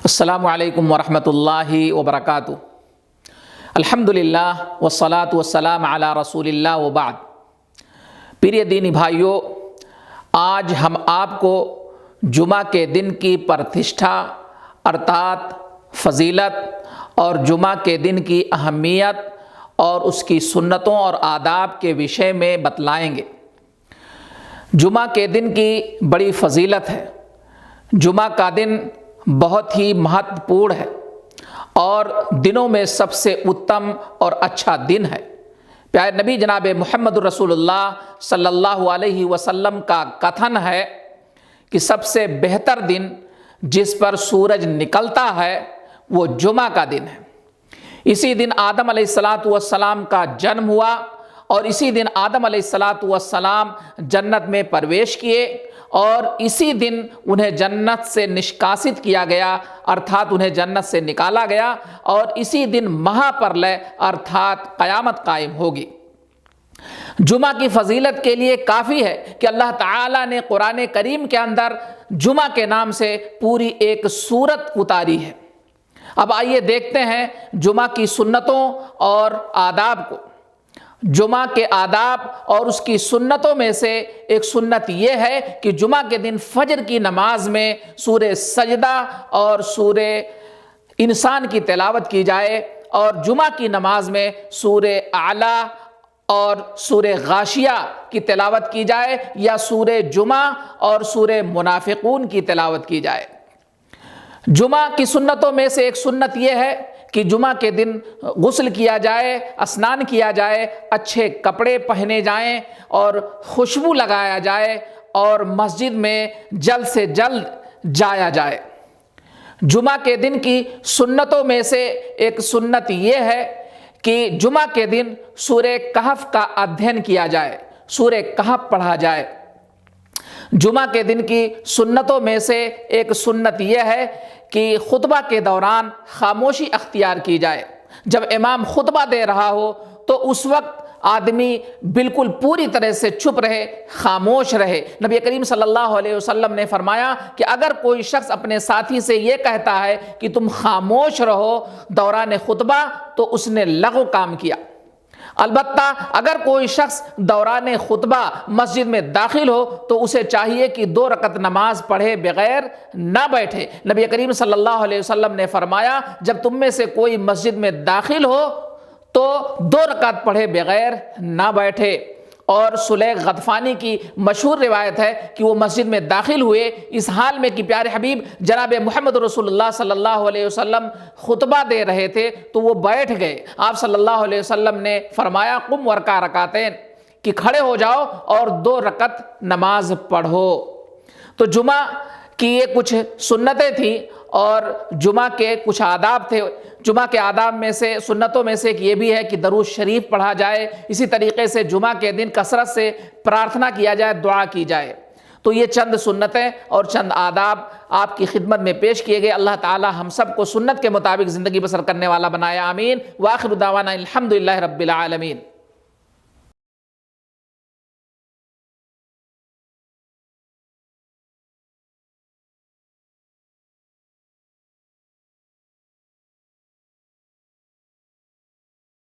السلام علیکم ورحمۃ اللہ وبرکاتہ۔ الحمدللہ والصلاة والسلام علی رسول اللہ وبعد۔ پریے دینی بھائیوں، آج ہم آپ کو جمعہ کے دن کی پرتشٹھا ارتات فضیلت اور جمعہ کے دن کی اہمیت اور اس کی سنتوں اور آداب کے وشے میں بتلائیں گے۔ جمعہ کے دن کی بڑی فضیلت ہے۔ جمعہ کا دن بہت ہی مہتوپورن ہے اور دنوں میں سب سے اتم اور اچھا دن ہے۔ پیارے نبی جناب محمد رسول اللہ صلی اللہ علیہ وسلم کا کتھن ہے کہ سب سے بہتر دن جس پر سورج نکلتا ہے وہ جمعہ کا دن ہے۔ اسی دن آدم علیہ السلام کا جنم ہوا اور اسی دن آدم علیہ السلام جنت میں پرویش کیے اور اسی دن انہیں جنت سے نشکاست کیا گیا، ارتھات انہیں جنت سے نکالا گیا، اور اسی دن مہا پرلے ارتھات قیامت قائم ہوگی۔ جمعہ کی فضیلت کے لیے کافی ہے کہ اللہ تعالیٰ نے قرآن کریم کے اندر جمعہ کے نام سے پوری ایک سورت اتاری ہے۔ اب آئیے دیکھتے ہیں جمعہ کی سنتوں اور آداب کو۔ جمعہ کے آداب اور اس کی سنتوں میں سے ایک سنت یہ ہے کہ جمعہ کے دن فجر کی نماز میں سورہ سجدہ اور سورہ انسان کی تلاوت کی جائے، اور جمعہ کی نماز میں سورہ اعلیٰ اور سورہ غاشیہ کی تلاوت کی جائے، یا سورہ جمعہ اور سورہ منافقون کی تلاوت کی جائے۔ جمعہ کی سنتوں میں سے ایک سنت یہ ہے کہ جمعہ کے دن غسل کیا جائے، اسنان کیا جائے، اچھے کپڑے پہنے جائیں اور خوشبو لگایا جائے اور مسجد میں جلد سے جلد جایا جائے۔ جمعہ کے دن کی سنتوں میں سے ایک سنت یہ ہے کہ جمعہ کے دن سورہ کہف کا ادھین کیا جائے، سورہ کہف پڑھا جائے۔ جمعہ کے دن کی سنتوں میں سے ایک سنت یہ ہے کہ خطبہ کے دوران خاموشی اختیار کی جائے۔ جب امام خطبہ دے رہا ہو تو اس وقت آدمی بالکل پوری طرح سے چپ رہے، خاموش رہے۔ نبی کریم صلی اللہ علیہ وسلم نے فرمایا کہ اگر کوئی شخص اپنے ساتھی سے یہ کہتا ہے کہ تم خاموش رہو دوران خطبہ تو اس نے لغو کام کیا۔ البتہ اگر کوئی شخص دوران خطبہ مسجد میں داخل ہو تو اسے چاہیے کہ 2 رکعت نماز پڑھے بغیر نہ بیٹھے۔ نبی کریم صلی اللہ علیہ وسلم نے فرمایا جب تم میں سے کوئی مسجد میں داخل ہو تو 2 رکعت پڑھے بغیر نہ بیٹھے۔ اور سلیغ غطفانی کی مشہور روایت ہے کہ وہ مسجد میں داخل ہوئے اس حال میں کہ پیارے حبیب جناب محمد رسول اللہ صلی اللہ علیہ وسلم خطبہ دے رہے تھے تو وہ بیٹھ گئے۔ آپ صلی اللہ علیہ وسلم نے فرمایا قم ورکع رکعتین، کہ کھڑے ہو جاؤ اور 2 رکعت نماز پڑھو۔ تو جمعہ کی یہ کچھ سنتیں تھیں اور جمعہ کے کچھ آداب تھے۔ جمعہ کے آداب میں سے سنتوں میں سے ایک یہ بھی ہے کہ درود شریف پڑھا جائے، اسی طریقے سے جمعہ کے دن کثرت سے پرارتھنا کیا جائے، دعا کی جائے۔ تو یہ چند سنتیں اور چند آداب آپ کی خدمت میں پیش کیے گئے۔ اللہ تعالی ہم سب کو سنت کے مطابق زندگی بسر کرنے والا بنائے، آمین۔ وآخر دعوانا الحمدللہ رب العالمین۔